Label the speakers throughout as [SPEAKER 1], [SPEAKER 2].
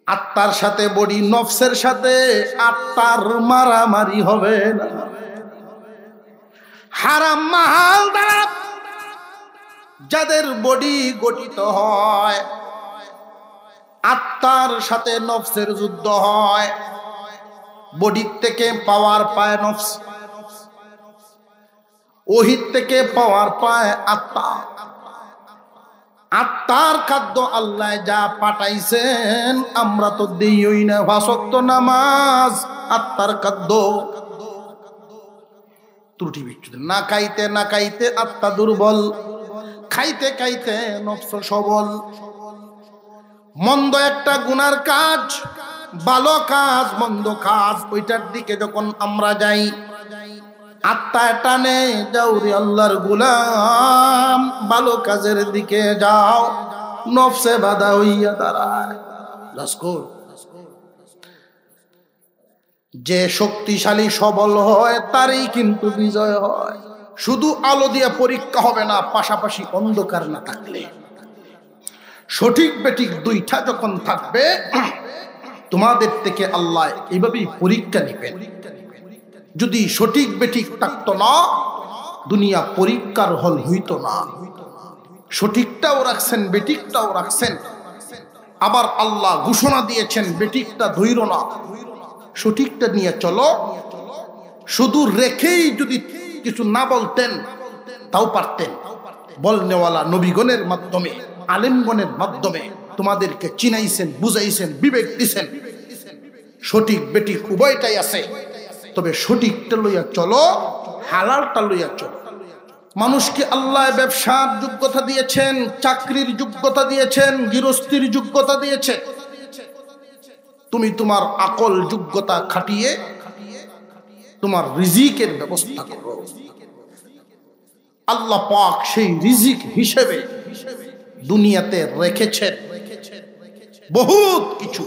[SPEAKER 1] আত্মার সাথে বডি, নফসের সাথে আত্মার মারামারি হবে না। হারাম মাল দ্বারা যাদের বডি গঠিত হয়, আত্মার সাথে নফসের যুদ্ধ হয়। বডি থেকে পাওয়ার পায় নফস, ওহির থেকে পাওয়ার পায় আত্মা। আত্মার খাদ্য আল্লাহ যা পাঠাইছেন আমরা তো দিইই না। 5 ওয়াক্ত নামাজ আত্মার খাদ্য। ত্রুটি বিচ্যুতি না খাইতে না খাইতে আত্মা দুর্বল, খাইতে খাইতে নফস সবল। মন্দ একটা গুনার কাজ, ভালো কাজ, মন্দ কাজ, ওইটার দিকে যখন আমরা যাই আত্মা টানে, যাও রে আল্লাহর গোলাম ভালো কাজের দিকে যাও, নফসে বাধা হইয়া দাঁড়ায়। যে শক্তিশালী সবল হয় তারই কিন্তু বিজয় হয়। শুধু আলো দিয়ে পরীক্ষা হবে না, পাশাপাশি অন্ধকার না থাকলে। সঠিক বেঠিক দুইটা যখন থাকবে তোমাদের থেকে আল্লাহ এইভাবেই পরীক্ষা নেবেন। যদি সঠিক বেঠিক থাকতো না, দুনিয়া পরীক্ষার হল হইতো না। সঠিকটাও রাখছেন, বেঠিকটাও রাখছেন। আবার আল্লাহ ঘোষণা দিয়েছেন বেঠিকটা ধৈর না, সঠিকটা নিয়ে চলো। শুধু রেখেই যদি কিছু না বলতেন তাও পারতেন। বলনেওয়ালা নবীগণের মাধ্যমে, আলেমগণের মাধ্যমে তোমাদেরকে চিনাইছেন, বুঝাইছেন, বিবেক দিছেন। সঠিক বেঠিক উভয়টাই আছে, তবে সঠিকটা লইয়া চলো, হালালটা লইয়া চলো। মানুষকে আল্লাহ ব্যবসার যোগ্যতা দিয়েছেন, চাকরির যোগ্যতা দিয়েছেন, গৃহস্থীর যোগ্যতা দিয়েছেন। তুমি তোমার আকল যোগ্যতা খাটিয়ে তোমার রিজিকের ব্যবস্থা করো। আল্লাহ পাক সেই রিজিক হিসেবে দুনিয়াতে রেখেছেন বহুত কিছু।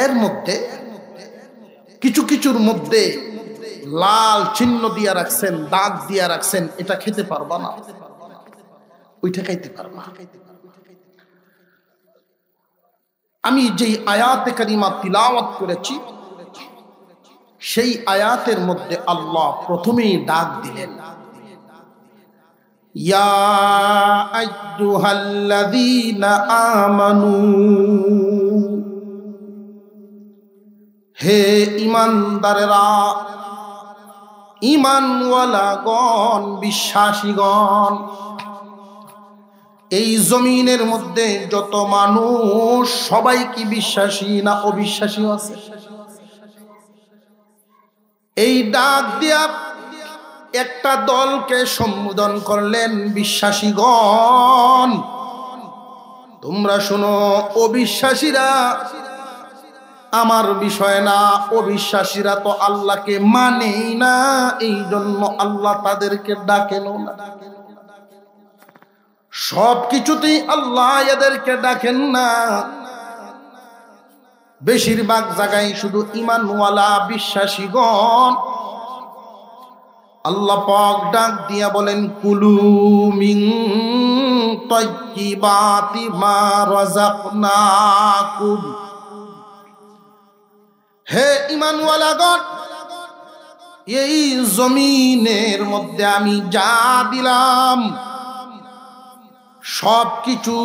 [SPEAKER 1] এর মধ্যে কিছু কিছুর মধ্যে লাল চিহ্ন দিয়া রাখছেন, দাগ দিয়া রাখছেন, এটা খেতে পারবা না, ওইটা খাইতে পারবা। আমি যেই আয়াতে কারিমা তিলাওয়াত করেছি সেই আয়াতের মধ্যে আল্লাহ প্রথমেই ডাক দিলেন, ইয়া আইয়ুহাল্লাযীনা আমানু, হে ঈমানদারেরা, ঈমানওয়ালাগণ, বিশ্বাসীগণ। এই জমিনের মধ্যে যত মানুষ সবাই কি বিশ্বাসী না অবিশ্বাসী আছে? এই ডাক দিয়া একটা দলকে সম্বোধন করলেন, বিশ্বাসীগণ তোমরা শোনো, অবিশ্বাসীরা আমার বিষয় না, অবিশ্বাসীরা তো আল্লাহকে মানেই না, এই জন্য আল্লাহ তাদেরকে ডাকেন না। সব কিছুতেই আল্লাহ এদেরকে ডাকেন না, বেশিরভাগ জায়গায় শুধু ঈমানওয়ালা বিশ্বাসীগণ। আল্লাহ পাক ডাক দিয়া বলেন, কুলু মিন তাইয়্যিবাতি মা রাযাকনাকুম, হে ঈমানওয়ালাগণ, এই জমিনের মধ্যে আমি যা দিলাম সব কিছু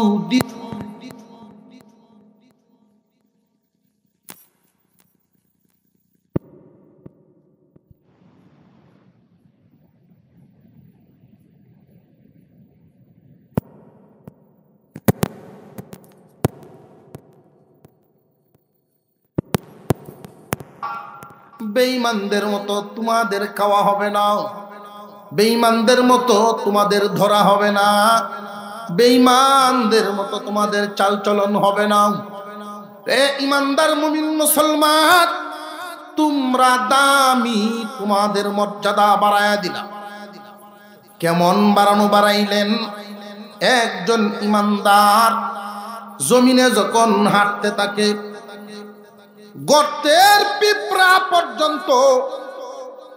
[SPEAKER 1] বেঈমানদের মতো তোমাদের খাওয়া হবে না, বেঈমানদের মতো তোমাদের ধরা হবে না, বেঈমানদের মতো তোমাদের চালচলন হবে না। এ ঈমানদার মুমিন মুসলমান, তোমরা দামি, তোমাদের মর্যাদা বাড়ায়া দিলাম। কেমন বাড়ানো বাড়াইলেন? একজন ঈমানদার জমিনে যখন হাঁটতে থাকে, গর্তের পিঁপড়া পর্যন্ত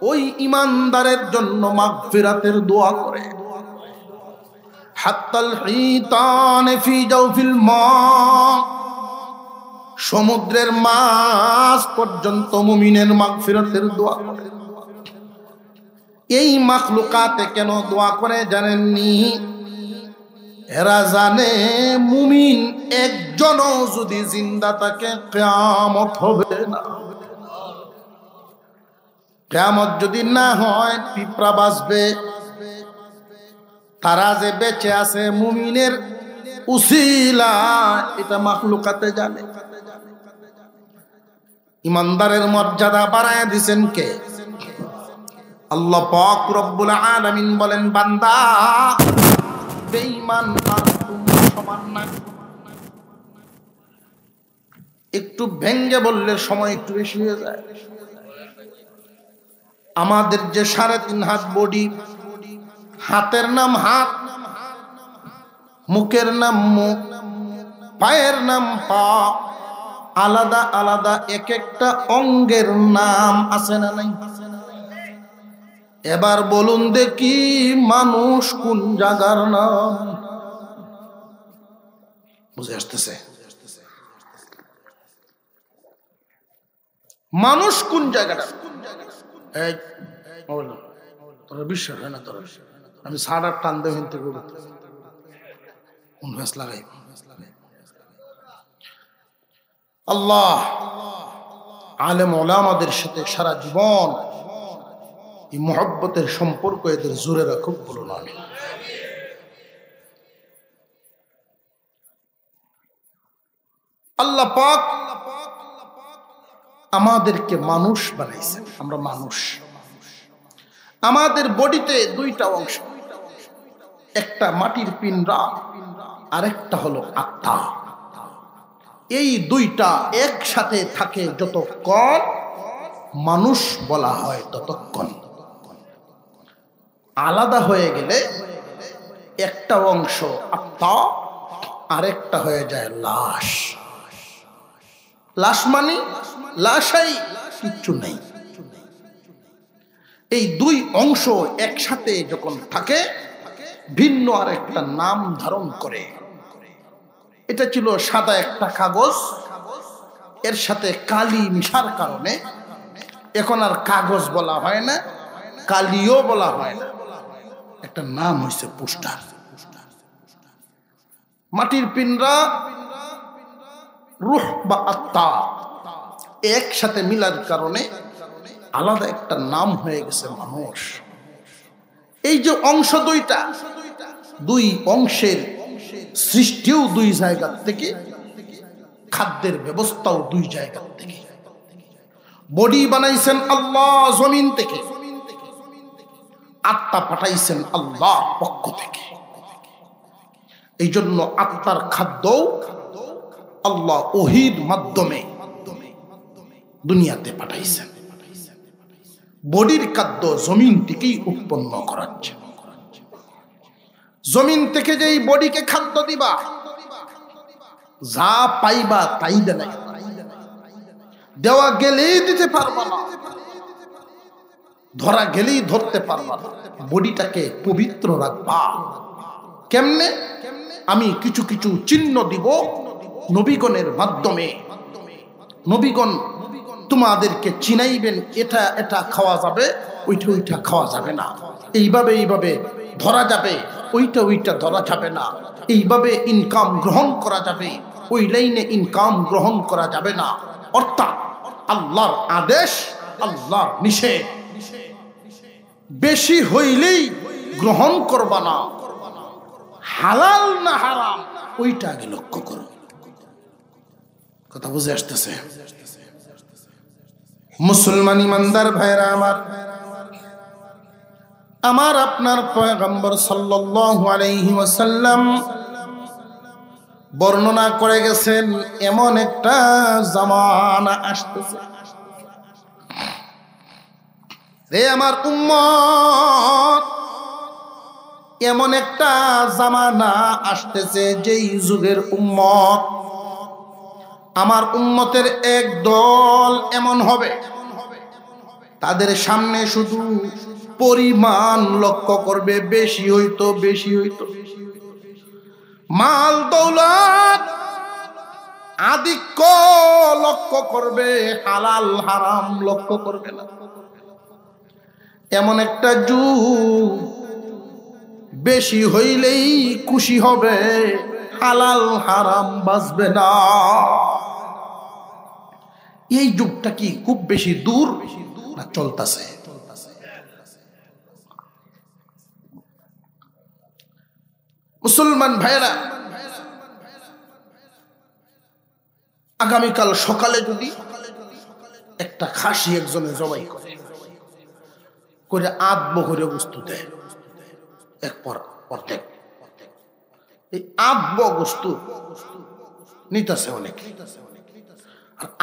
[SPEAKER 1] ওই ঈমানদারের জন্য মাগফিরাতের দোয়া করে। হাত্তাল হিতান ফি জাওফিল মা, সমুদ্রের মাছ পর্যন্ত মুমিনের মাগফিরাতের দোয়া করে। এই মাখলুকাতে কেন দোয়া করে জানেননি? এরা জানে মুমিন একজনও যদি জিন্দা থাকে কিয়ামত হবে না। কিয়ামত যদি না হয় পিঁপড়া বাঁচবে। তারা যে বেঁচে আছে মুমিনের উসিলা, এটা মাখলুকাতে জানে। ইমানদারের মর্যাদা বাড়ায় দিবেন কে? আল্লাহ পাক রব্বুল আলামিন বলেন, বান্দা বেঈমান আর তুমি সমান না। একটু ভেঙ্গে বললে সময় একটু বেশি হয়ে যায়। আমাদের যে 3.5 হাত বডি, হাতের নাম হাত, মুখের নাম মুখ, পায়ের নাম পা, আলাদা আলাদা এক একটা অঙ্গের নাম আছে না নাই? এবার বলুন দেখি মানুষ কোন জায়গার নাম? বুঝে আসতেছে? মানুষ কোন জায়গাটা? তোরা বিশ্বাস হয় না? তোরা আমি 8.5 টান দেব থেকে লাগাই। আল্লাহ আলেম ওলামাদের সাথে সারা জীবন এই মহব্বতের সম্পর্ক এদের জোরে রাখুক, বলুন আমিন। আল্লাহ পাক আমাদেরকে মানুষ বানাইছেন। আমরা মানুষ। আমাদের বডিতে 2টা অংশ, একটা মাটির পিণ্ডা, আরেকটা হলো আত্মা। এই 2টা একসাথে থাকে যতক্ষণ মানুষ বলা হয় ততক্ষণ। আলাদা হয়ে গেলে একটা অংশ আত্মা, আরেকটা হয়ে যায় লাশ। লাশ মানে লাশাই, কিচ্ছু নেই। এই 2 অংশ একসাথে যখন থাকে ভিন্ন আরেকটা নাম ধারণ করে। এটা ছিল সাদা একটা কাগজ, এর সাথে কালি মিশার কারণে এখন আর কাগজ বলা হয় না, কালিও বলা হয় না, একটা নাম হয়েছে পোস্টার। মাটির পিণ্ডা, রূহ বা আত্মা একসাথে মিলার কারণে আলাদা একটা নাম হয়ে গেছে মানুষ। এই যে অংশ 2টা, 2 অংশের সৃষ্টিও 2 জায়গা থেকে, খাদ্যের ব্যবস্থাও 2 জায়গা থেকে। বডি বানাইছেন আল্লাহ জমিন থেকে, আত্মা পাঠাইছেন আল্লাহ পক্ষ থেকে। এই জন্য আত্মার খাদ্য আল্লাহ ওহীর মাধ্যমে দুনিয়াতে পাঠাইছেন। বডির খাদ্য জমিন থেকেই উৎপন্ন করাচ্ছে। জমিন থেকে যেই বডিকে খাদ্য দিবা, যা পাইবা তাই দেয়, দেওয়া গেলেই দিতে পারবা না, ধরা গেলেই ধরতে পারবা না। বডিটাকে পবিত্র রাখবা কেমনে? আমি কিছু কিছু চিহ্ন দিব নবীগণের মাধ্যমে। নবীগণ তোমাদেরকে চিনাইবেন, এটা এটা খাওয়া যাবে, ওইটা ওইটা খাওয়া যাবে না, এইভাবে এইভাবে ধরা যাবে, ওইটা ওইটা ধরা যাবে না, এইভাবে ইনকাম গ্রহণ করা যাবে, ওই লাইনে ইনকাম গ্রহণ করা যাবে না। অর্থাৎ আল্লাহর আদেশ, আল্লাহর নিষেধ, বেশি হইলেই গ্রহণ করবা না, হালাল না হারাম ওইটা আগে লক্ষ্য করো। কথা বুঝে আসতেছে? মুসলমান ইমানদার ভাইরা আমার, আমার আপনার পয়গম্বর সাল্লাল্লাহু আলাইহি ওয়াসাল্লাম বর্ণনা করে গেছেন এমন একটা জামানা আসতেছে, রে আমার উম্মত, এমন একটা জামানা আসতেছে যেই যুগের উম্মত, আমার উম্মতের এক দল এমন হবে, তাদের সামনে শুধু পরিমাণ লক্ষ্য করবে, বেশি হইতো বেশি হইতো, মাল দৌলত আধিক্য লক্ষ্য করবে, হালাল হারাম লক্ষ্য করবে না। এমন একটা যুগ, বেশি হইলেই খুশি হবে, হালাল হারাম বাঁচবে না। এই যুগটা কি খুব বেশি দূর না চলতেছে? মুসলমান ভাইরা, আগামীকাল সকালে যদি একটা খাসি একজনে জবাই করে আধ বহরে বস্তু দেয়, এক পর অর্ধেক, এই আধ বস্তু নিতেছে অনেক,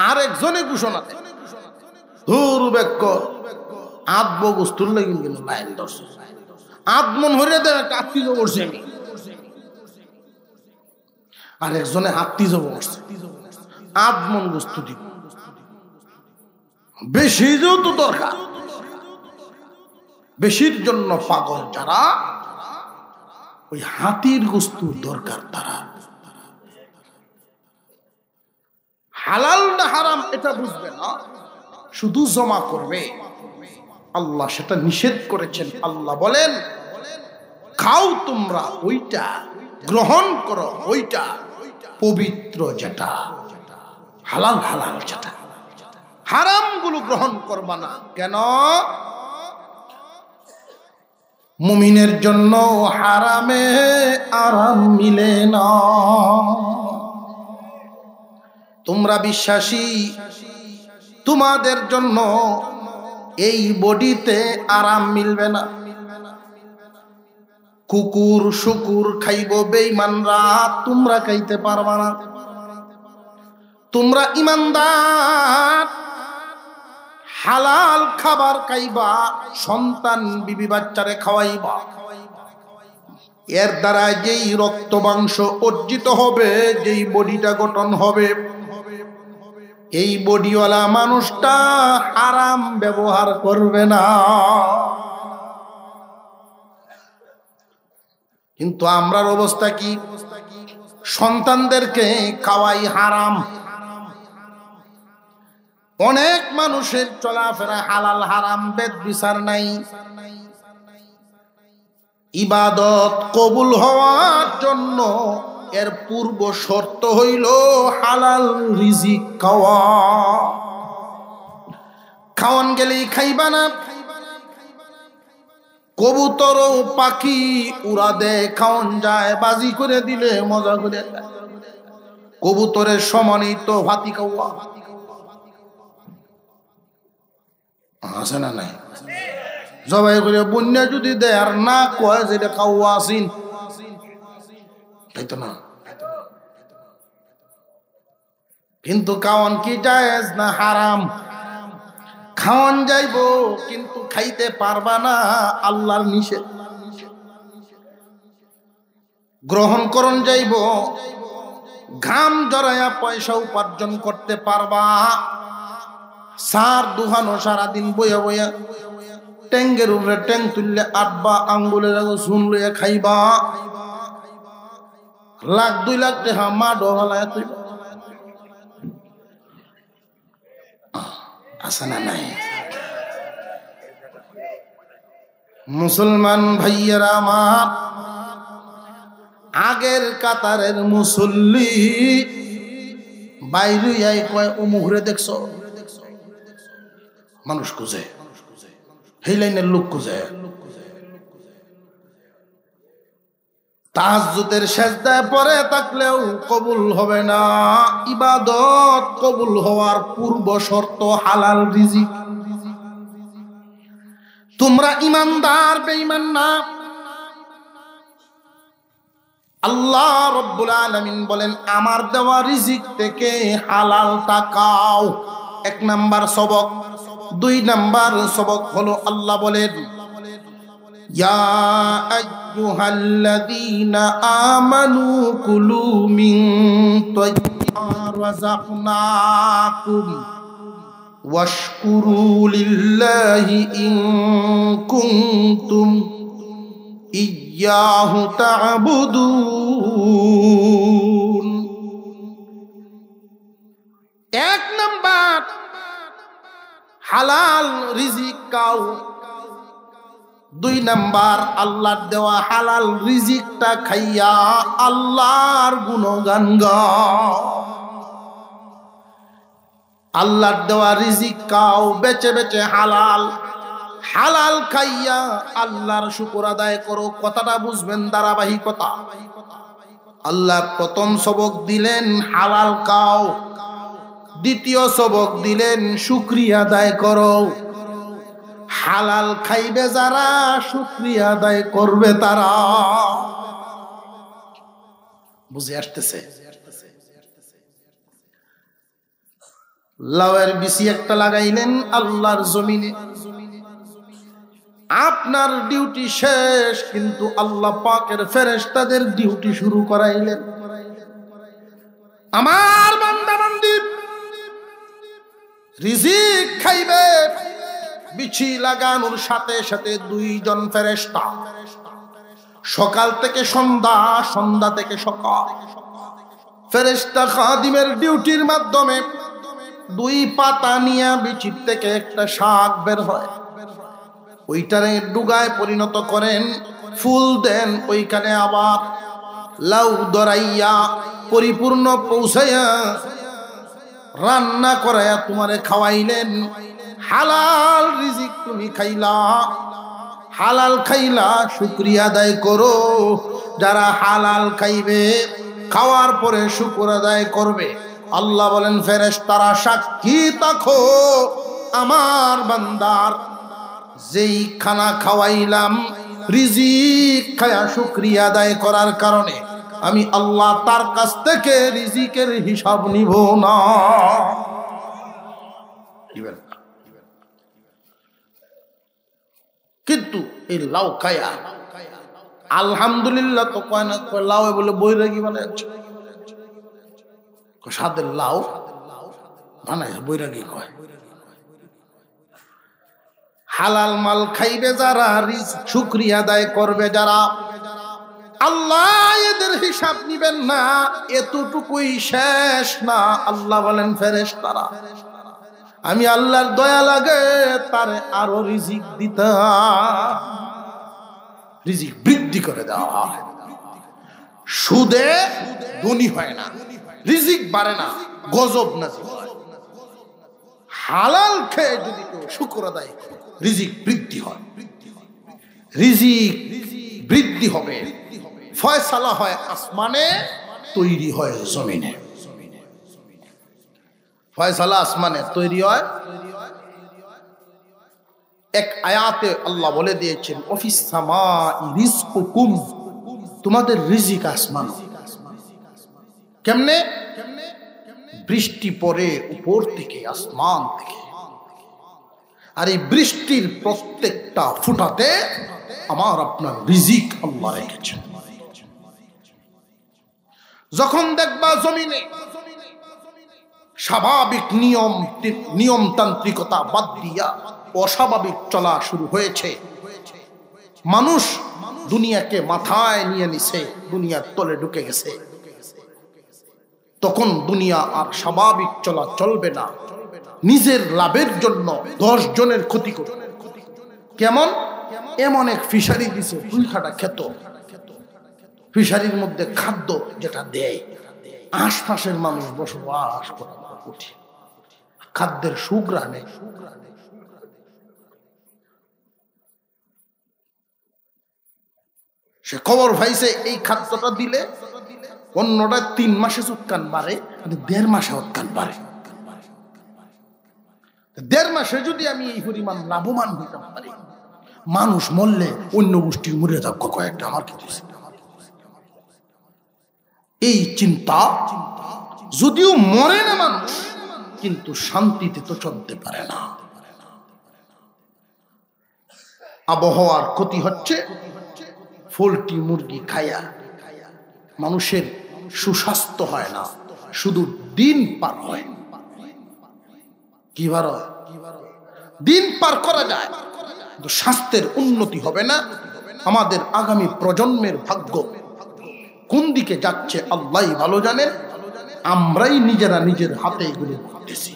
[SPEAKER 1] আর একজনে ঘোষণা দেয় ধুর বেক্ক আধ বস্তুর লাগে কিন্তু লাইন ধরছে, আধ মন হরে দেয় একটা আত্মীয় করছি আমি, আর একজনে আত্মীয় করছে আধ মন বস্তু দিব। বেশি যেহেতু দরকার, বেশির জন্য পাগল যারা, ওই হাতির বস্তুর দরকার তারা। হালাল না হারাম এটা বুঝবে না, শুধু জমা করবে। আল্লাহ সেটা নিষেধ করেছেন। আল্লাহ বলেন, খাও তোমরা ওইটা, গ্রহণ করো ওইটা পবিত্র যেটা, হালাল হালাল যেটা, হারাম গুলো গ্রহণ করবা না। কেন? মুমিনের জন্য হারামে আরাম মিলে না। তোমরা বিশ্বাসী, তোমাদের জন্য এই বডিতে আরাম মিলবে না। কুকুর শুকুর খাইব বেঈমানরা, তোমরা খাইতে পারবা না। তোমরা ইমানদার, হালাল খাবার খাইবা, সন্তান বিবি বাচ্চারে খাওয়াইবা। এর দ্বারা যেই রক্ত মাংস অর্জিত হবে, যেই বডিটা গঠন হবে, এই বডিওয়ালা মানুষটা হারাম ব্যবহার করবে না। কিন্তু আমরার অবস্থা কি? সন্তানদেরকে খাওয়াই হারাম। অনেক মানুষের চলাফেরা হালাল হারাম বেদ বিচার নাই। ইবাদত কবুল হওয়ার জন্য এর পূর্ব শর্ত হইল হালাল রিজিক খাওয়া। খাওয়ান গেলেই খাইবা না। কবুতর পাখি উড়া দে, খাওয়ান যায়, বাজি করে দিলে মজা করে। কবুতরের সমানই তো ভাতি খাওয়া আছে না নাই? জবাই করে বন্যা যদি দেয় আর না কয় যেটা খাওয়া আসিন, তাই তো না? কিন্তু খাওয়ান কি জায়েজ না হারাম? খাওয়ান যাইব কিন্তু খাইতে পারবা না, আল্লাহর নিষেধ। গ্রহণ করন যাইব, ঘাম জড়াইয়া পয়সা উপার্জন করতে পারবা। সার দুহানো সারাদিন বইয়া বইয়া, ট্যাঙ্গের উপরে ট্যাং তুললে আটবা, আঙ্গুলের শুন লইয়া খাইবা। লাখ 2 লাখ টাকা মা ডলায় তুই আছে না নাই? মুসলমান ভাইয়েরা আমার, আগের কাতারের মুসল্লি বাইরে কয় ও মুহরে দেখছো, মানুষ খুঁজে, এই লাইনের লোক খুঁজে। তাহাজ্জুদের সেজদায় পড়ে থাকলেও কবুল হবে না। ইবাদত কবুল হওয়ার পূর্ব শর্ত হালাল রিজিক। তোমরা ইমানদার, বেঈমান না। আল্লাহ রাব্বুল আলামিন বলেন, আমার দেওয়া রিজিক থেকে হালাল তাকাও। 1 নাম্বার সবক। 2 নাম্বার সবক হলো আল্লাহ বলেন, ইয়া আইয়ুহাল্লাযীনা আমানু কুলু মিন তাইয়্যিবাতি রাযাকনাকুম ওয়াশকুরু লিল্লাহি ইন কুনতুম ইয়্যাহু তা'বুদুন। এক নাম্বার হালাল রিজিক খাও, দুই নাম্বার আল্লাহর দেওয়া হালাল রিজিকটা খাইয়া আল্লাহর গুণগান গাও। আল্লাহর দেওয়া রিজিক খাও, বেচে বেচে হালাল, হালাল খাইয়া আল্লাহর শুকর আদায় করো। কথাটা বুঝবেন, ধারাবাহিকতা। আল্লাহ প্রথম সবক দিলেন হালাল খাও, দ্বিতীয় সবক দিলেন শুকরিয়া আদায় করো। হালাল খাইবে যারা, শুকরিয়া আদায় করবে তারা। বুঝে আসতেছে? লাউয়ের বিচি একটা লাগাইলেন আল্লাহর জমিনে, আপনার ডিউটি শেষ, কিন্তু আল্লাহ পাকের ফেরেশতাদের ডিউটি শুরু করাইলেন। আমার বান্দা বান্দি রিজিক খাইবে, বিচি লাগানোর সাথে সাথে দুইজন ফেরেশতা, সকাল থেকে সন্ধ্যা, সন্ধ্যা থেকে সকাল। ফেরেশতা খাদিমের ডিউটির মাধ্যমে দুই পাতা নিয়ে বিচির থেকে একটা শাক বের হয়, ওইটারে ডুগায় পরিণত করেন, ফুল দেন, ওইখানে আবার লাউ দরাইয়া পরিপূর্ণ পৌঁছাইয়া রান্না করাইয়া তোমারে খাওয়াইলেন। হালাল রিজিক তুমি খাইলা, হালাল খাইলা, শুকরিয়া আদায় করো। যারা হালাল খাইবে, খাওয়ার পরে শুকর আদায় করবে, আল্লাহ বলেন ফেরেশতারা সাক্ষী থাকো, আমার বান্দার যেই খানা খাওয়াইলাম রিজিক খায়া শুকরিয়া আদায় করার কারণে আমি আল্লাহ তার কাছ থেকে রিজিকের হিসাব নিব না। কিন্তু এই লাউ খায়া আলহামদুলিল্লাহ তো কয় না, কয় লাউ বলে বৈরাগী বানাচ্ছে, সাদের লাউ বানায় বৈরাগী কয়। হালাল মাল খাইবে যারা, শুকরিয়া আদায় করবে যারা, আল্লাহ এদের হিসাব নিবেন না, এতটুকুই শেষ না। আল্লাহ বলেন ফেরেশতারা, আমি আল্লাহর দয়া লাগে তারে আরো রিজিক দিতাম, রিজিক বৃদ্ধি করে দেওয়া। সুদে ধনী হয় না, রিজিক বাড়ে না, গজব না। হালাল খেয়ে যদি কেউ শুকর আদায় করে, রিজিক বৃদ্ধি হয়, রিজিক বৃদ্ধি হবে। ফয়সালা হয় আসমানে, তৈরি হয় জমিনে। ফয়সালা আসমানে, তৈরি হয়। এক আয়াতে আল্লাহ বলে দিয়েছেন অফিস সামাই রিজকুকুম, তোমাদের রিজিক আসমান। কেমনে? বৃষ্টি পড়ে উপর থেকে, আসমান থেকে, আর এই বৃষ্টির প্রত্যেকটা ফুটাতে আমার আপনার রিজিক আল্লাহ রেখেছেন। যখন দেখবা জমিনে স্বাভাবিক নিয়মতান্ত্রিকতা বাদ দিয়া অস্বাভাবিক চলা শুরু হয়েছে, মানুষ দুনিয়াকে মাথায় নিয়ে নিছে, দুনিয়ার তলে ঢুকে গেছে, তখন দুনিয়া আর স্বাভাবিক চলা চলবে না। নিজের লাভের জন্য 10 জনের ক্ষতি করবে। কেমন? এমন এক ফিশারি দিছে, ফুলখাটা খেত, ফিশারির মধ্যে খাদ্য যেটা দেয়, আশপাশের মানুষ বসবাস করা কঠিন, খাদ্যের সুঘ্রাণে। সে খবর পাইছে এই খাদ্যটা দিলে অন্যটা 3 মাসে উৎকান বাড়ে, 1.5 মাসে উৎকান বাড়ে। 1.5 মাসে যদি আমি এই পরিমাণ লাভবান হইতে পারি, মানুষ মরলে অন্য গোষ্ঠীর মরে থাকবে কয়েকটা, আমার কি এই চিন্তা। যদিও মরে না মানুষ, কিন্তু শান্তিতে তো চলতে পারে না। আবহাওয়ার ক্ষতি হচ্ছে, পোল্ট্রি মুরগি খায়া মানুষের সুস্বাস্থ্য হয় না, শুধু দিন পার হয়। কি বার হয়? দিন পার করা যায়, কিন্তু স্বাস্থ্যের উন্নতি হবে না। আমাদের আগামী প্রজন্মের ভাগ্য কোন দিকে যাচ্ছে আল্লাহই ভালো জানেন। আমরাই নিজেরা নিজের হাতে এগুলো করতেছি।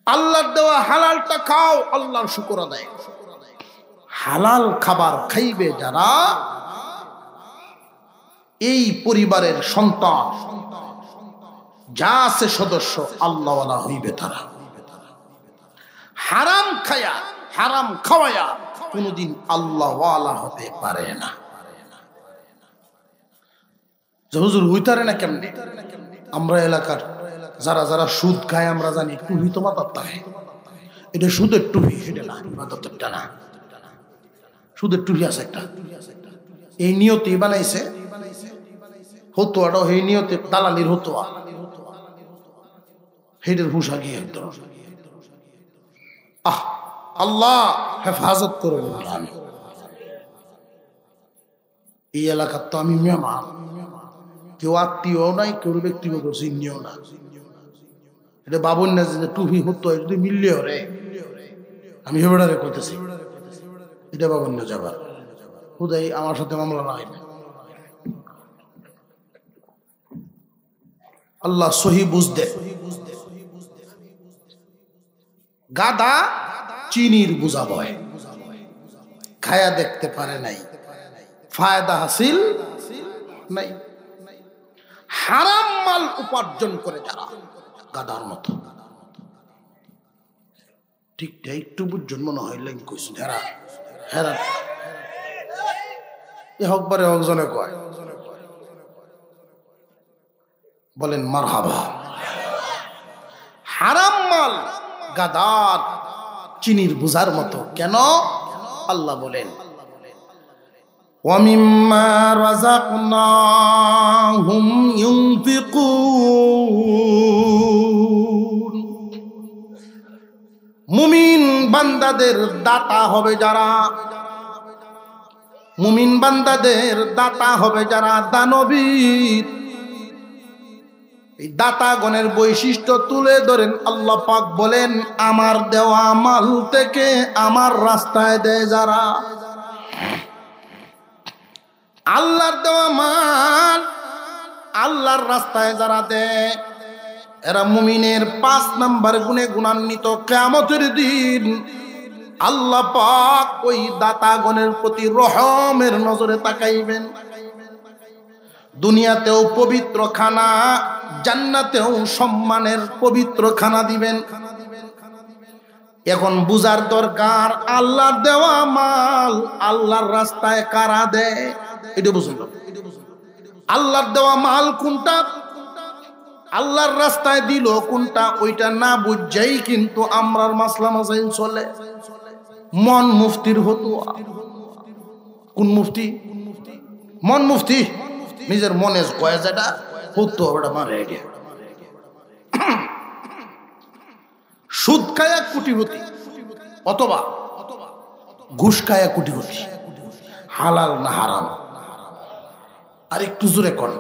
[SPEAKER 1] আল্লাহর দেওয়া হালালটা খাও, আল্লাহর শুকর আদায়। হালাল খাবার খাইবে যারা, এই পরিবারের সন্তান যা আছে সদস্য আল্লাহওয়ালা হইবে তারা। হারাম খায়া, হারাম খাওয়ায়া কোনদিন আল্লাহওয়ালা হতে পারে না। হুজুর হইতারে না কেমনে? আমরা এলাকার যারা যারা সুদ খায় আমরা জানি, টুপি তো মাথার থাকে, এটা সুদের টুপি, এটা না ইবাদতেরটা না। সুদের টুপি আছে একটা, এই নিয়তে বানাইছে হতোয়াটাও, এই নিয়তে দালালির হতোয়া, হেডের হুঁশা গিয়ে একদম। আহ, আল্লাহ হেফাজত করে বললাম। এই এলাকার তো আমি মেহমান, কেউ আত্মীয় নাই, কেউ ব্যক্তিগত চিহ্নিও না। এটা বাবুর না যে টুপি হতো যদি মিললে রে, আমি হেবেড়ারে করতেছি, এটা বাবুর না যাবার হুদাই আমার সাথে মামলা না হইবে। আল্লাহ সহি বুঝতে। গাদা চিনির বুঝা বয়, খায়া দেখতে পারে নাই, ফায়দা হাসিল নাই। হারাম মাল উপার্জন করে যারা গাদার মতো, ঠিক একটু বুঝজন মনে হয় লেন কইছেন হেরা হেরা এ হকবারে হকজনে কয়, বলেন মারহাবা। হারাম মাল গাদার চিনির বুঝার মতো। কেন? আল্লাহ বলেন ওয়ামিম্মা রাযাকনাহুম ইউনফিকুন। মুমিন বান্দাদের দাতা হবে যারা, মুমিন বান্দাদের দাতা হবে যারা দানবীর। এই দাতাগণের বৈশিষ্ট্য তুলে ধরেন আল্লাহ পাক বলেন, আমার দেওয়া মাল থেকে আমার রাস্তায় দেয় যারা, আল্লাহর দেওয়া মাল আল্লাহর রাস্তায় যারা দেয়, এরা মুমিনের 5 নাম্বার গুণে গুণান্বিত। কিয়ামতের দিন আল্লাহ পাক ওই দাতাগণের প্রতি রহমের নজরে তাকাইবেন। দুনিয়াতেও পবিত্র খানা, জান্নাতেও সম্মানের পবিত্র খানা দিবেন। এখন বুঝার দরকার, আল্লাহর দেওয়া মাল আল্লাহর রাস্তায় কারা দেয় এটা বুঝুন। আল্লাহর দেওয়া মাল কোনটা, আল্লাহর রাস্তায় দিল কোনটা, ওইটা না বুঝাই কিন্তু আমরার মাসলা মাসাইল চলে। মন মুফতির হতুয়া। কোন মুফতি? মন মুফতি নিজের মনে কয়ে যেটা হতো ওটা মারে। সুদ খায়া কোটিপতি অথবা ঘুষ খায়া কোটিপতি, হালাল না হারাম? আর একটু জোরে কর,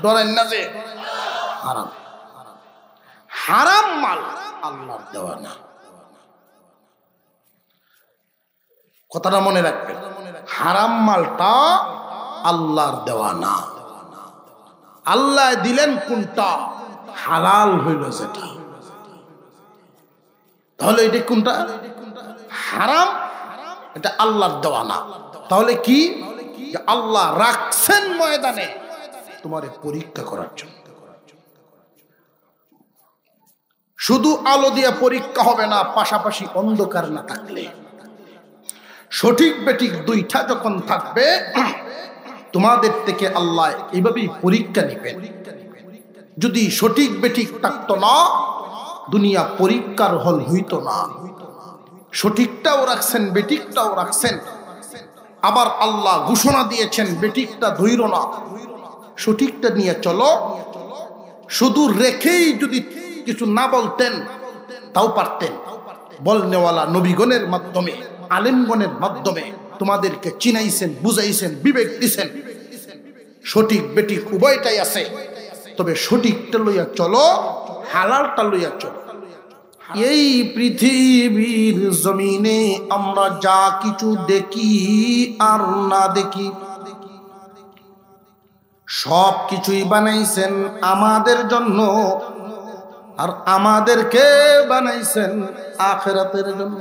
[SPEAKER 1] ডরেন না যে হারাম। হারাম মাল আল্লাহর দেওয়া না, কথাটা মনে রাখবেন। হারাম মালটা আল্লাহর দেওয়া না। আল্লাহ দিলেন কোনটা, হালাল হইল যেটা, তাহলে এটা কোনটা হারাম, এটা আল্লাহর দেওয়া না। তাহলে কি? আল্লাহ রাখছেন ময়দানে তোমারে পরীক্ষা করার জন্য। শুধু আলো দিয়ে পরীক্ষা হবে না, পাশাপাশি অন্ধকার না থাকলে। সঠিক বেঠিক দুইটা যখন থাকবে তোমাদের থেকে আল্লাহ এইভাবেই পরীক্ষা নেবেন। যদি সঠিক বেঠিক থাকতো না, দুনিয়া পরীক্ষার হল হইতো না। সঠিকটাও রাখছেন, বেঠিকটাও রাখছেন। আবার আল্লাহ ঘোষণা দিয়েছেন বেঠিকটা ধৈর না, সঠিকটা নিয়ে চলো। শুধু রেখেই যদি কিছু না বলতেন তাও পারতেন। বলনেওয়ালা নবীগণের মাধ্যমে, আলেমগণের মাধ্যমে তোমাদেরকে চিনাইছেন, বুঝাইছেন, বিবেক দিছেন। সঠিক বেঠিক উভয়টাই আছে, তবে সঠিকটা লইয়া চলো, হালালটা লইয়া চলো। এই পৃথিবীর জমিনে আমরা যা কিছু দেখি আর না দেখি, সব কিছুই বানাইছেন আমাদের জন্য, আর আমাদেরকে বানাইছেন আখিরাতের জন্য।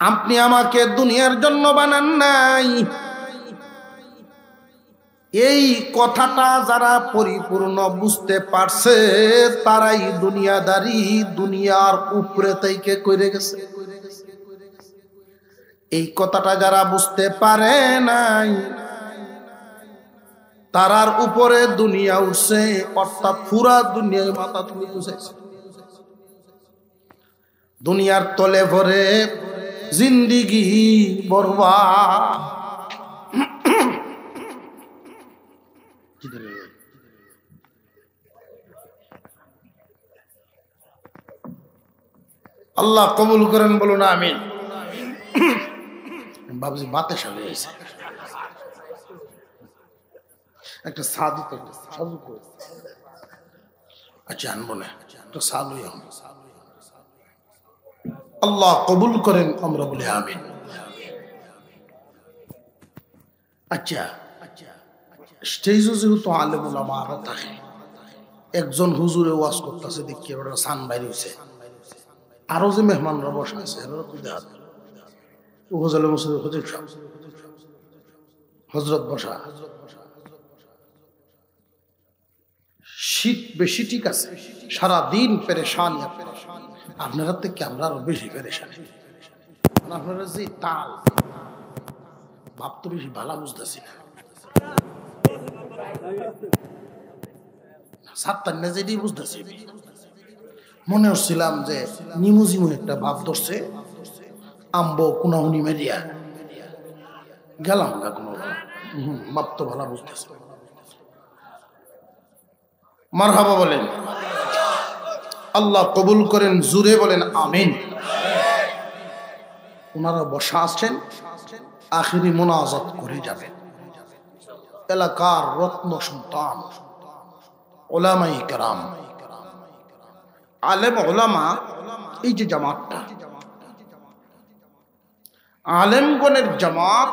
[SPEAKER 1] আপনি আমাকে দুনিয়ার জন্য বানান নাই। এই কথাটা যারা পরিপূর্ণ বুঝতে পারছে তারাই দুনিয়াদারি, দুনিয়ার উপরে থেকে কইরে গেছে। এই কথাটা যারা বুঝতে পারে নাই তারার উপরে দুনিয়া উঠছে, অর্থাৎ পুরা দুনিয়ায় মাথা তুলে বসেছে। দুনিয়ার তলে ভরে জিন্দিগি বরবাদ। আল্লাহ কবুল করেন, বলুন আমিন। বাবুজি বাতে সালে একটা সাদু তো সাদু করে, আচ্ছা আনবো না, একটা সাদু। আল্লাহ কবুল করেন, আমরা বলি আমিন। আচ্ছা, স্টেজে যেহেতু আলেম ওলামারা থাকে, একজন হুজুরে ওয়াজ করতেছে দেখি ওরা সান বাইরে হয়েছে, আরো যে মেহমানরা বসা আছে হজরত বসা। শীত বেশি, ঠিক আছে, সারাদিন পেরেশান। আপনারা থেকে আমরা আরো বেশি পেরেশান। আপনারা যে তাল ভাব তো বেশি ভালো বুঝতেছি না। সাতটার নেজেরই বুঝতেছি। মনে হচ্ছিলাম যে নিমুজিমু একটা ভাব ধরছে, আম্বো কুনাহুনি মেরিয়া গেলাম না, কোনো ভাব তো ভালো বুঝতেছে। মারহাবা বলেন, আল্লাহ কবুল করেন, জুড়ে বলেন আমিন। ওনারা বসা আছেন, আখিরি মোনাজাত করে যাবেন। এলাকার রত্ন সন্তান ওলামাই কেরাম, আলেম ওলামা, এই যে জামাতটা, আলেমগণের জামাত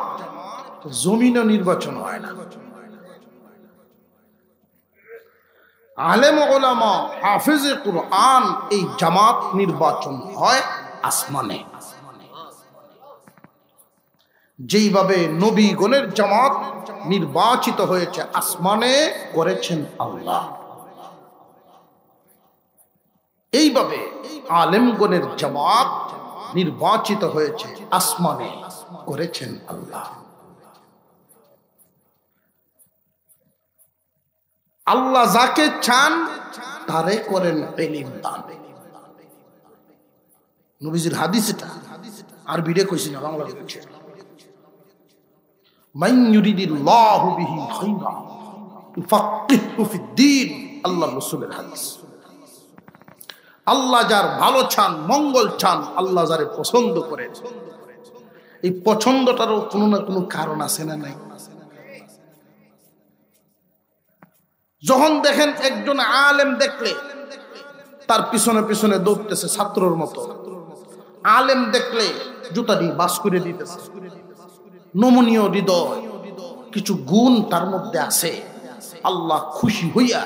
[SPEAKER 1] জমিনে নির্বাচন হয় না। আলেম ওলামা হাফেজে কুরআন, এই জামাত নির্বাচন হয় আসমানে। যেইভাবে নবীগণের জামাত নির্বাচিত হয়েছে আসমানে, করেছেন আল্লাহ, এইভাবে আলেমগণের জামাত নির্বাচিত হয়েছে আসমানে, করেছেন আল্লাহ। আল্লাহ যাকে চান তারে করেন ইলম দান। নবীজির হাদিস, এটা আরবিতে কইছি না, বাংলা কইছে। মান ইউরিদিল্লাহু বিহি খায়রা ইউফাক্কিহু ফিদ্দীন, আল্লাহর রাসূলের হাদিস। আল্লাহ যার ভালো চান, মঙ্গল চান, আল্লাহ যারে পছন্দ করেন, এই পছন্দটারও কোনো না কোনো কারণ আছে না নাই? যখন দেখেন একজন আলেম দেখলে তার পিছনে পিছনে দৌড়তেছে ছাত্রর মতো, আলেম দেখলে জুতা দিয়ে বাস করে দিতেছে, নমনীয় হৃদয়, কিছু গুণ তার মধ্যে আছে, আল্লাহ খুশি হইয়া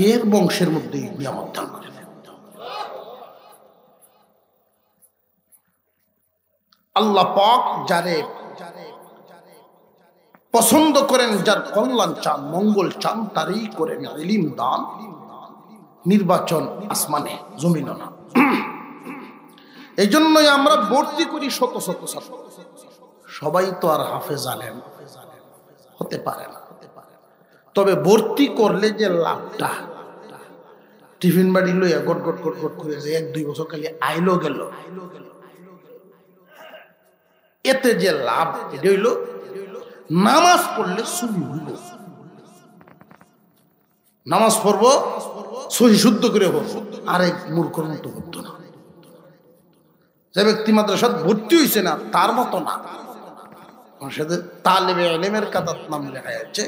[SPEAKER 1] এর বংশের মধ্যে নিয়ামত দান করেন। আল্লাহ পাক যারে পছন্দ করেন, যার কল্যাণ চান, মঙ্গল চান, তারই করেন ইলম দান। নির্বাচন আসমানে, জমিন না। এই জন্যই আমরা ভর্তি করি শত শত ছাত্র। সবাই তো আর হাফেজ আলেম হতে পারে না, তবে ভর্তি করলে যে লাভটা, টিফিন বাড়ি লইয়া গট গট গট গট করে যে 1-2 বছর খালি আইলো গেল, এতে যে লাভ, এটা হইল নামাজ পড়লে সুবি হইল। নামাজ পড়বো, সহি শুদ্ধ করে পড়বো, আরেক মূর্খর মতো হতো না। যে ব্যক্তি মাদ্রাসাত ভর্তি হয়েছে না তার মতো না, সাথে তালেবে ইলমের কাতার নাম লেখা আছে।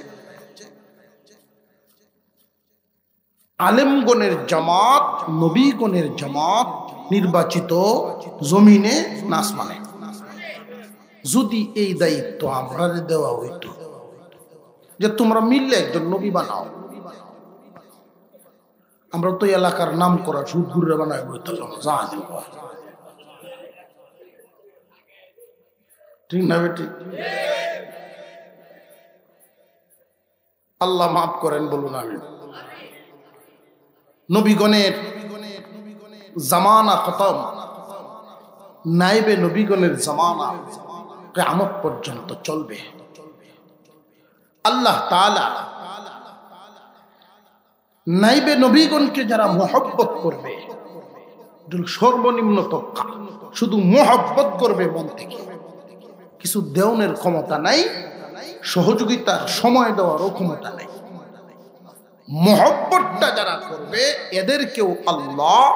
[SPEAKER 1] আলেমগণের জামাত, নবীগণের জামাত নির্বাচিত জমিনে না আসমানে। যদি এই দায়িত্ব আমরা দেওয়া হইতো, যে তোমরা মিললে একজন নবী বানাও। আমরা তো এলাকার নাম করা সুদগুরে বানাই বলতাম, ঠিক না বেটি? আল্লাহ মাফ করেন বলুন আমি। নবীগণের জামানা খতম, নাইবে নবীগণের জামানা কিয়ামত পর্যন্ত চলবে। আল্লাহ তাআলা নাইবে নবীগণকে যারা মহব্বত করবে, সর্বনিম্ন তক্কা শুধু মহব্বত করবে মন থেকে, কিছু দেওনের ক্ষমতা নাই, সহযোগিতার সময় দেওয়ারও ক্ষমতা নাই, মহব্বতটা যারা করবে এদেরকেও আল্লাহ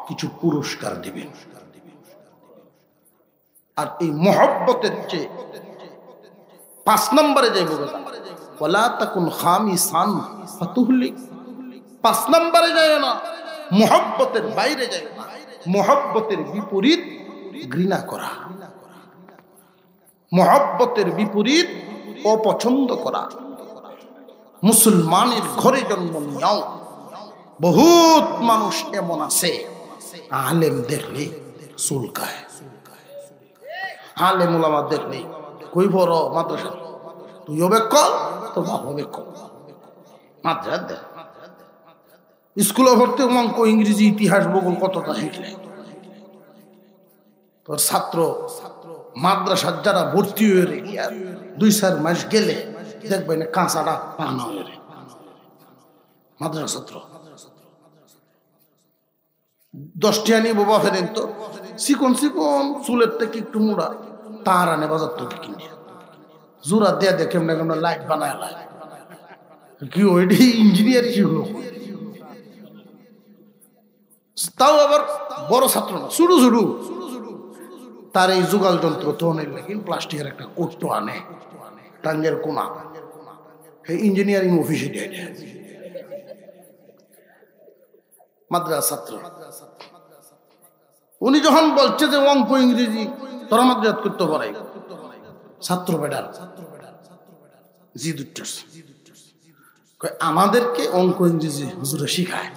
[SPEAKER 1] কিছু পুরস্কার দিবেন। আর এই মহব্বতের চেয়ে 5 নম্বরে যাইব, ওয়ালা তাকুন খামিসান ফাতুহলিক। 5 নম্বরে যায় না, মহব্বতের বাইরে যায় না, মহব্বতের বিপরীত ঘৃণা করা, মহব্বতের বিপরীত অপছন্দ করা। মুসলমানের ঘরে জন্ম নিয়াও বহুত মানুষ এমন আছে আলেম দেখলে চুলকায়, আলেম ওলামা দেখলে কই বড় মাদ্রাসা, তুই হবে কল তোর বাপ হবে কল, মাদ্রাসা দেখ স্কুলে ভর্তি অঙ্ক ইংরেজি ইতিহাস ভূগোল কতটা শিখলে তোর ছাত্র মাদ্রাসার যারা ভর্তি হয়ে রে 2-4 মাস গেলে দেখবেন কাঁচাটা পানা হয়ে রে মাদ্রাসা ছাত্র। 10 টাকা নিয়ে বাবা ফেরেন তো চিকন চিকন চুলের থেকে একটু মুড়া তার আনে বাজার থেকে কিনে জোড়া দেয়া দেখে আমরা লাইট বানায় কি ওইটি ইঞ্জিনিয়ার শিখলো, তাও আবার বড় ছাত্র না, শুরু শুরু তার এই যুগাল যন্ত্র তো অনেক লাগে, প্লাস্টিকের একটা কোটো আনে টাঙ্গের কোনা, ইঞ্জিনিয়ারিং অফিসে দেয় মাদ্রাসা ছাত্র। উনি যখন বলছে যে অঙ্ক ইংরেজি তোরা মাদ্রাসা করতে পারে, ছাত্র বেডার জিদ উঠতেছে, আমাদেরকে অঙ্ক ইংরেজি হুজুরে শিখায়,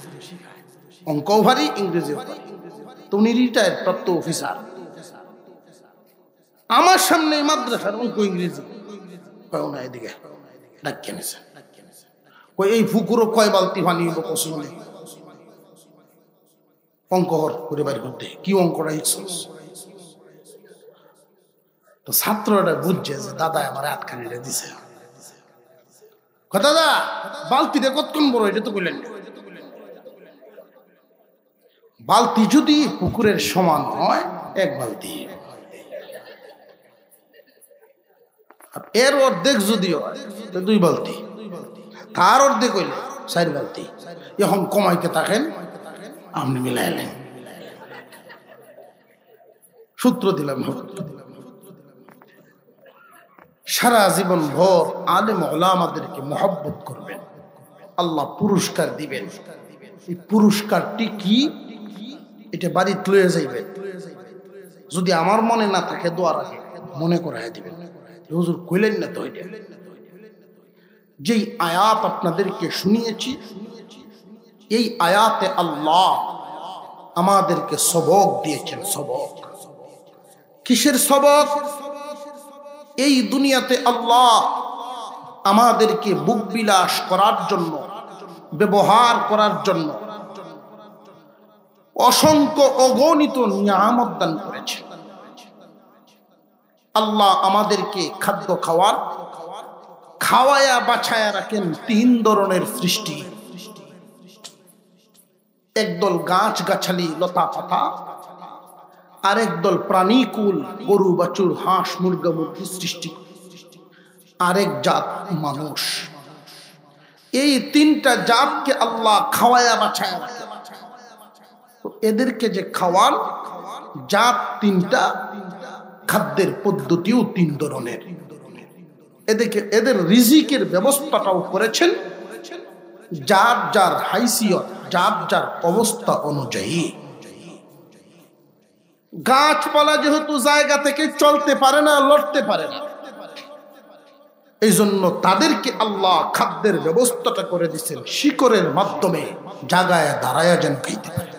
[SPEAKER 1] অঙ্কও ভারী ইংরেজিও ভারী। তো উনি রিটায়ার্ড প্রাপ্ত অফিসার, আমার সামনে মাদ্রাসার অঙ্ক ইংরেজি না, এদিকে ডাকিয়ে নিছে, এই পুকুরও কয় বালতি পানি হবো কসমনে অঙ্ক হর করে বাড়ি করতে, কি অঙ্কটা ইচ্ছস? তো ছাত্রটা বুঝছে যে দাদা আমার হাতখানি দিছে, দাদা বালতিটা কতক্ষণ বড় এটা তো বললেন, বালতি যদি পুকুরের সমান হয় 1 বালতি, এর অর্ধেক যদি হয় 2 বালতি, তার অর্ধেক হইলে 4 বালতি। এখন কমাইতে থাকেন, আপনি মিলাইলেন, সূত্র দিলাম। সারা জীবন ভর আলেম ওলামাদেরকে মহব্বত করবেন, আল্লাহ পুরস্কার দিবেন। এই পুরস্কারটি কি এটা বাড়িতে লয়ে যাইবেন, যদি আমার মনে না থাকে দোয়ার আগে মনে করাই দিবেন। হুজুর কইলেন না তো, এটা যেই আয়াত আপনাদেরকে শুনিয়েছি, এই আয়াতে আল্লাহ আমাদেরকে সবক দিয়েছেন। সবক কিসের সবক? এই দুনিয়াতে আল্লাহ আমাদেরকে বুক বিলাস করার জন্য, ব্যবহার করার জন্য অসংখ্য অগণিত নিয়ামত দান করেছেন। আল্লাহ আমাদেরকে খাদ্য খাওয়ায়া বাছায়া রাখেন 3 ধরনের সৃষ্টি। একদল গাছ গাছালি লতা পাতা, আরেক দল প্রাণীকুল গরু বাছুর হাঁস মুরগা মুরগি সৃষ্টি, আরেক জাত মানুষ। এই 3টা জাতকে আল্লাহ খাওয়ায়া বাছায়া রাখেন। এদেরকে যে খাওয়ান জাত 3টা, খাদ্যের পদ্ধতিও 3 ধরনের। এদের রিজিকের ব্যবস্থাটাও করেছেন যার যার হাইসিয়ত, যার যার অবস্থা অনুযায়ী। গাছপালা যেহেতু জায়গা থেকে চলতে পারে না, লড়তে পারে না, এই জন্য তাদেরকে আল্লাহ খাদ্যের ব্যবস্থাটা করে দিচ্ছেন শিকড়ের মাধ্যমে, জাগায় দাঁড়ায়া যেন খাইতে পারে।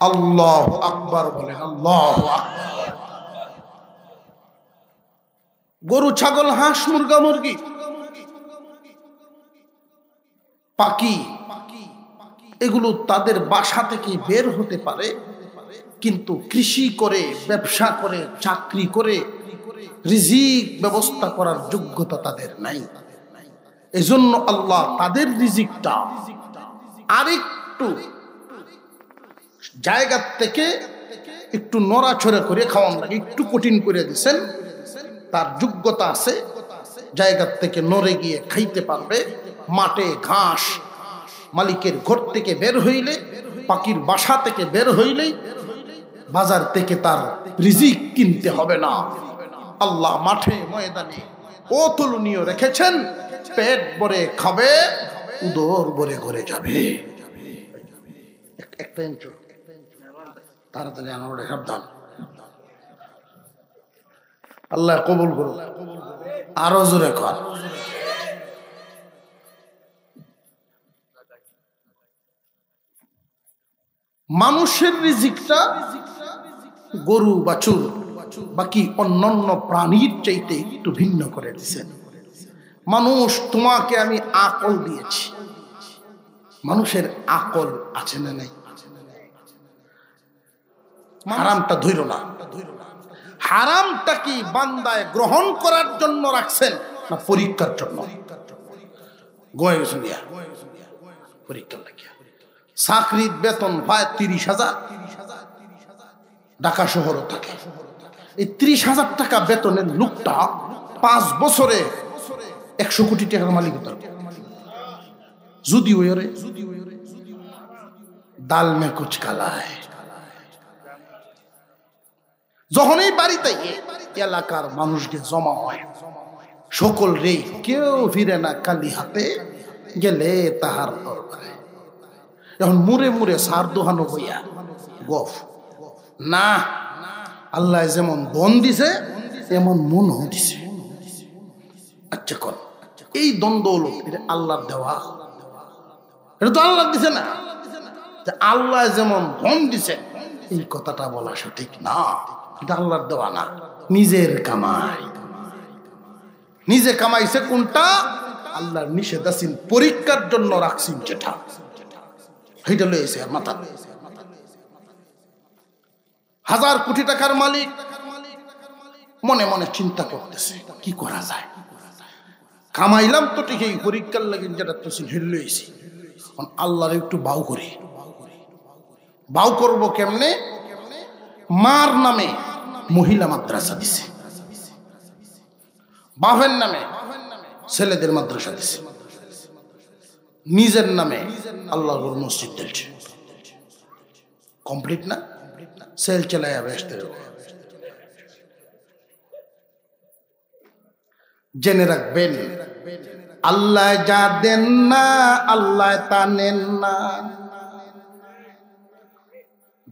[SPEAKER 1] আল্লাহু আকবার বলেন, আল্লাহু আকবার। গরু, ছাগল, হাঁস, মুরগা, মুরগি, পাখি, এগুলো তাদের বাসা থেকে বের হতে পারে, কিন্তু কৃষি করে, ব্যবসা করে, চাকরি করে রিজিক ব্যবস্থা করার যোগ্যতা তাদের নাই। এজন্য আল্লাহ তাদের রিজিকটা আরেকটু জায়গা থেকে একটু নড়াচড়া করে খাওয়ান লাগে, একটু কঠিন করে দিচ্ছেন। তার যোগ্যতা আছে, জায়গা থেকে নড়ে গিয়ে খাইতে পারবে। মাঠে ঘাস মালিকের ঘর থেকে বের হইলে, পাখির বাসা থেকে বের হইলেই বাজার থেকে তার রিজিক কিনতে হবে না। আল্লাহ মাঠে ময়দানে অতুলনীয় রেখেছেন, পেট ভরে খাবে, উদর ভরে ঘরে যাবে। একটা ইঞ্চি তাড়াতাড়ি আমার সাবধান। আল্লাহ কবুল করুন, আরো জোরে কর। মানুষের রিজিকটা গরু, বাছুর, বাকি অন্যান্য প্রাণীর চাইতে একটু ভিন্ন করে দিয়েছেন। মানুষ, তোমাকে আমি আকল দিয়েছি, মানুষের আকল আছে না নাই? হারামটা ধইর না। হারামটা কি বান্দায় গ্রহণ করার জন্য রাখছেন না পরীক্ষার জন্য? গোয়ে গেছেন পরীক্ষা লাগিয়া। চাকরির বেতন হয় 30,000, ঢাকা শহরও থাকে। এই 30,000 টাকা বেতনের লোকটা 5 বছরে 100 কোটি টাকার মালিক হতে হবে। যদি ওরে দাল মে কুচ কালায়। যখনই বাড়িতে এলাকার মানুষকে জমা হয়, সকল রে কেউ ফিরে না খালি হাতে, গেলে তাহার দরবারে। এখন মুড়ে মুড়ে সার দোহানো হইয়া গফ না। আল্লাহ যেমন ধন দিছে এমন মনও দিছে। আচ্ছা কর, এই দ্বন্দ্ব হলো এটা আল্লাহর দেওয়া? এটা তো আল্লাহ দিছে না। আল্লাহ যেমন ধন দিছে এই কথাটা বলা সঠিক না, এটা আল্লাহর দেওয়া না, নিজের কামাই। নিজে কামাইছে কোনটা? আল্লাহর নিষেধ আছেন, পরীক্ষার জন্য রাখছেন যেটা, সেইটা লয়েছে আর মাথা। 1000 কোটি টাকার মালিক মনে মনে চিন্তা করতেছে কি করা যায়। কামাইলাম তো ঠিকই, পরীক্ষার লাগি যেটা তো লয়েছি, আল্লাহর একটু বাউ করি। বাউ করব কেমনে? মার নামে মহিলা মাদ্রাসা দিছে, বাপের নামে ছেলেদের মাদ্রাসা দিছে, নিজের নামে আল্লাহর মসজিদ দিলছে। কমপ্লিট না? সেল চালায় ব্যস্ত। জেনে রাখবেন, আল্লাহ যা দেন না আল্লাহ তা নেন না।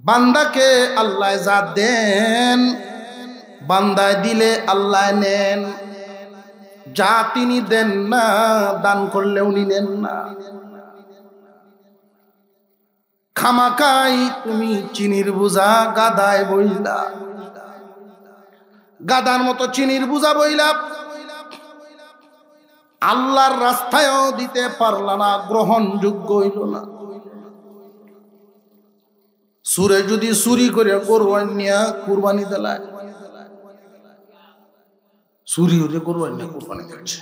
[SPEAKER 1] বান্দাকে আল্লাহ যা দেন, বান্দায় দিলে আল্লাহ নেন। যা তিনি দেন না, দান করলে উনি নেন না। খামাকাই তুমি চিনির বোঝা গাদায় বইলা, গাদার মতো চিনির বোঝা বইলা আল্লাহর রাস্তায়ও দিতে পারলা না, গ্রহণযোগ্য হইল না। সুরে যদি চুরি করে গরুয়ান নিয়া কুরবানি দিলায়, চুরি হলে গরুয়ান নিয়ে কুরবানি দিচ্ছে।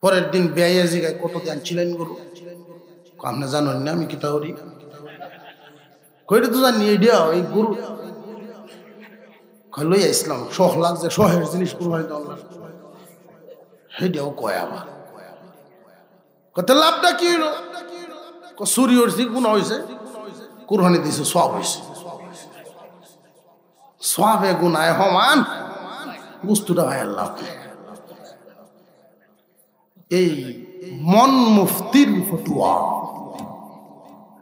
[SPEAKER 1] পরের দিন বেয়া জিগায় কত জানছিলেন গরু? আপনি জানেন না আমি কিতা করি? কইটা তো জানি এইটা এই গরু লইয়া ইসলাম শখ লাগছে, শহের জিনিস কুরবানি দেওয়া সেইটাও কয় আবার। কত লাভটা কি হইল? চুরি হয়েছে, গুণা হয়েছে, কুরবানি দিছে, সব হয়েছে। সবে গুনায় সমান, বস্তুটা ভাই আল্লাহ। এই মন মুফতির ফতুয়া।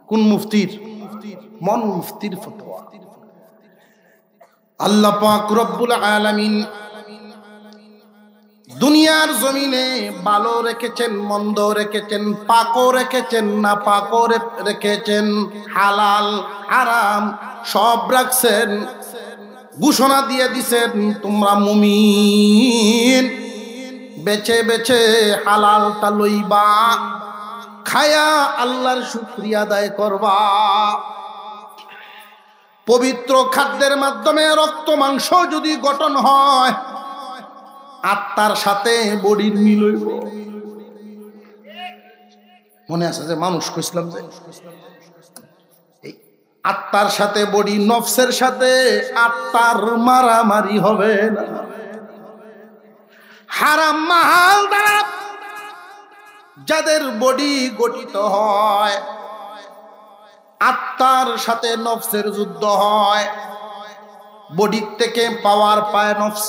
[SPEAKER 1] কোন মুফতির? মন মুফতির ফতুয়া। আল্লাহ পাক রব্বুল আলামিন দুনিয়ার জমিনে ভালো রেখেছেন, মন্দ রেখেছেন, পাকও রেখেছেন, না পাকও রেখেছেন, হালাল হারাম সব রাখছেন। ঘোষণা দিয়ে দিছেন, তোমরা মুমিন বেছে বেছে হালালটা লইবা, খায়া আল্লাহর শুকরিয়া আদায় করবা। পবিত্র খাদ্যের মাধ্যমে রক্ত মাংস যদি গঠন হয়, আত্মার সাথে বডির মিল হইব। মনে আছে যে মানুষ কইছিলাম যে এই আত্মার সাথে বডি, নফসের সাথে আত্মার মারামারি হবে না। হারাম মাল দ্বারা যাদের বডি গঠিত হয়, আত্মার সাথে নফসের যুদ্ধ হয়। বডির থেকে পাওয়ার পায় নফস,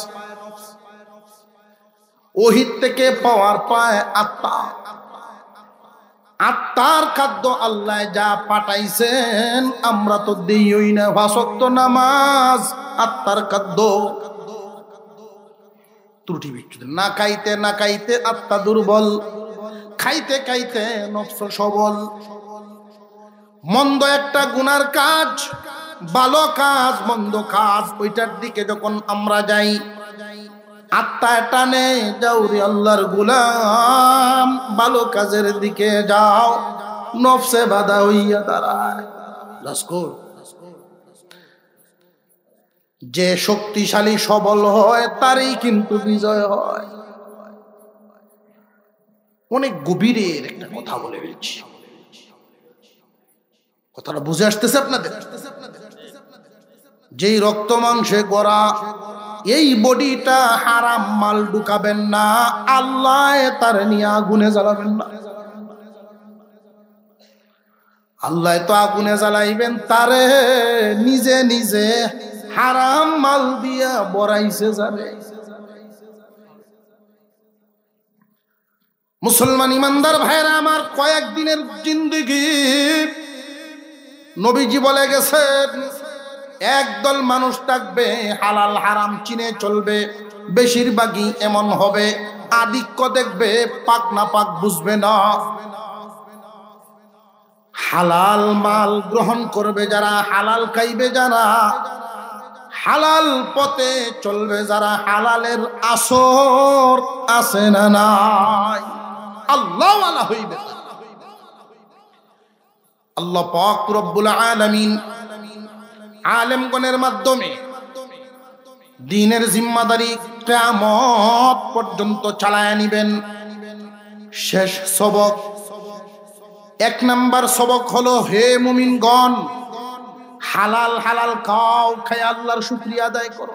[SPEAKER 1] ওহির থেকে পাওয়ার পায় আত্মা। আত্মার খাদ্য আল্লাহ যা পাঠাইছেন আমরা তো দিইই না। 5 ওয়াক্ত নামাজ আত্মার খাদ্য। ত্রুটি বিচ্যুতি না খাইতে না খাইতে আত্মা দুর্বল, খাইতে খাইতে নফস সবল। মন্দ একটা গুনার কাজ, ভালো কাজ, মন্দ কাজ, ওইটার দিকে যখন আমরা যাই, আত্মা টানে যাও রে আল্লাহর গোলাম, ভালো কাজের দিকে যাও, নফসে বাধা হইয়া দাঁড়ায়। যে শক্তিশালী সবল হয় তারই কিন্তু বিজয় হয়। অনেক গভীরের একটা কথা বলে ফেলছি, কথাটা বুঝে আসতেছে আপনাদের? যেই রক্ত মাংসে গড়া এই বডিটা হারাম মাল ঢুকাবেন না, আল্লাহ তার নিয়ে আগুনে জ্বালাবেন না। আল্লাহ তো আগুনে জ্বালাইবেন তারে, নিজে নিজে হারাম মাল দিয়া বড়াইছে যাবে। মুসলমান ইমানদার ভাইরা আমার, কয়েকদিনের জিন্দেগি নবীজি বলে গেছেন, একদল মানুষ থাকবে হালাল হারাম চিনে চলবে, বেশিরভাগই এমন হবে। আধিক্য দেখবে, পাক না পাক বুঝবে না। হালাল মাল গ্রহণ করবে যারা, হালাল খাইবে যারা, হালাল পথে চলবে যারা, হালালের আসর আছে না নাই, আল্লাহ ওয়ালা হইবে। আল্লাহ পাক রব্বুল আলামিন আলেমগণের মাধ্যমে দ্বীনের জিম্মাদারি কিয়ামত পর্যন্ত চালায়া নিবেন। শেষ সবক, 1 নাম্বার সবক হলো, হে মুমিনগণ, হালাল হালাল খাও, খায়া আল্লাহর শুকরিয়া আদায় করো।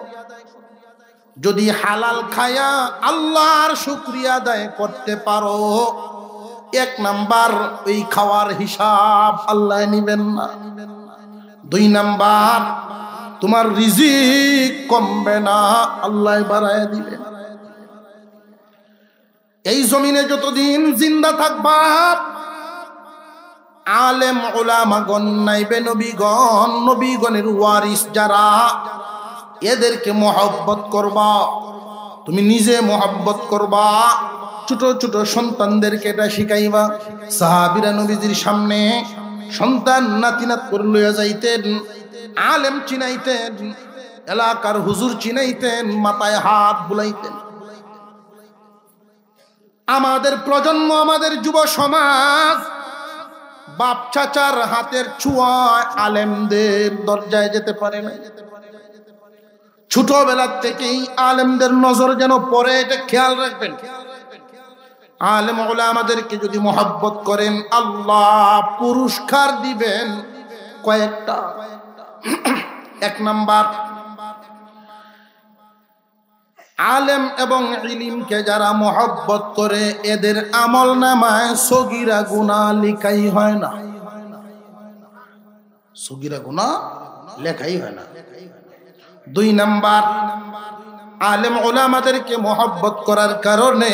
[SPEAKER 1] যদি হালাল খায়া আল্লাহর শুকরিয়া আদায় করতে পারো, 1 নাম্বার ওই খাওয়ার হিসাব আল্লাহ নিবেন না। 2 নাম্বার, তোমার রিজিক কমবে না, আল্লাহ বাড়ায় দিবেন। এই জমিনে যতদিন জিন্দা থাকবা, আলেম উলামাগণ, নাইবে নবীগণ, নবীগণের ওয়ারিস যারা, এদেরকে মহব্বত করবা। তুমি নিজে মহব্বত করবা, ছোট ছোট সন্তানদেরকে এটা শিখাইবা। সাহাবীরা নবীজির সামনে সন্তান নাতিনাত করে লইয়া যাইতেন, আলেম চিনাইতেন, এলাকার হুজুর চিনাইতেন, মাথায় হাত বুলাইতেন। আমাদের প্রজন্ম, আমাদের যুব সমাজ বাপ চাচার হাতের ছোঁয়ায় আলেমদের দরজায় যেতে পারে না। ছোটবেলা থেকেই আলেমদের নজর যেন পড়ে, এটা খেয়াল রাখবেন। আলেম ওলামাদেরকে যদি মহব্বত করেন, আল্লাহ পুরস্কার দিবেন কয়েকটা। 1 নাম্বার, আলেম এবং ইলমকে যারা মহব্বত করে, এদের আমল নামায় সগীরা গুনাহ লেখাই হয় না। সগীরা গুনাহ লেখাই হয় না। 2 নাম্বার, আলেম ওলামাদেরকে মহব্বত করার কারণে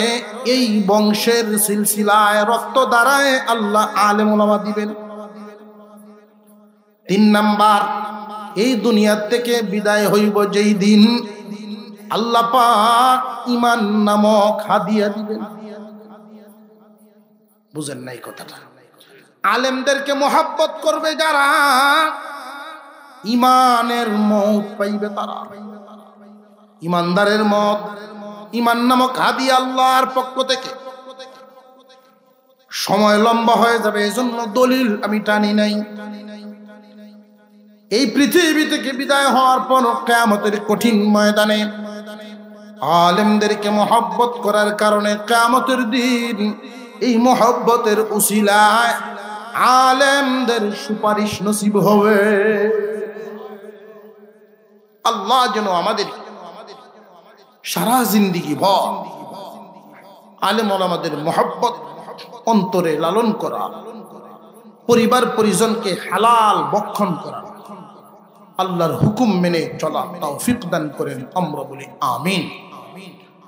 [SPEAKER 1] এই বংশের সিলসিলায় রক্ত দ্বারায় আল্লাহ আলেম ওলামা দিবেন। 3 নাম্বার, এই দুনিয়া থেকে বিদায় হইব যেই দিন, আল্লাহ পাক ঈমান নামক হাদিয়া দিবেন। বুঝেন নাই কথাটা? আলেমদেরকে মোহাব্বত করবে যারা, ঈমানের মওত পাইবে তারা। ঈমানদারের মত, ঈমান নামক হাদিয়া আল্লাহর পক্ষ থেকে। সময় লম্বা হয়ে যাবে, এজন্য দলিল আমি টানি নাই। এই পৃথিবী থেকে বিদায় হওয়ার পর কিয়ামতের কঠিন ময়দানে আলেমদেরকে মহব্বত করার কারণে কিয়ামতের দিন এই মহব্বতের উসিলায় আলেমদের সুপারিশ নসিব হবে। আল্লাহ যেন আমাদের সারা জিন্দেগি ভর আলেম ওলামাদের মহব্বত অন্তরে লালন করা, পরিবার পরিজনকে হালাল ভক্ষণ করা, আল্লাহর হুকুম মেনে চলা তৌফিক দান করেন, আমরা বলি আমিন।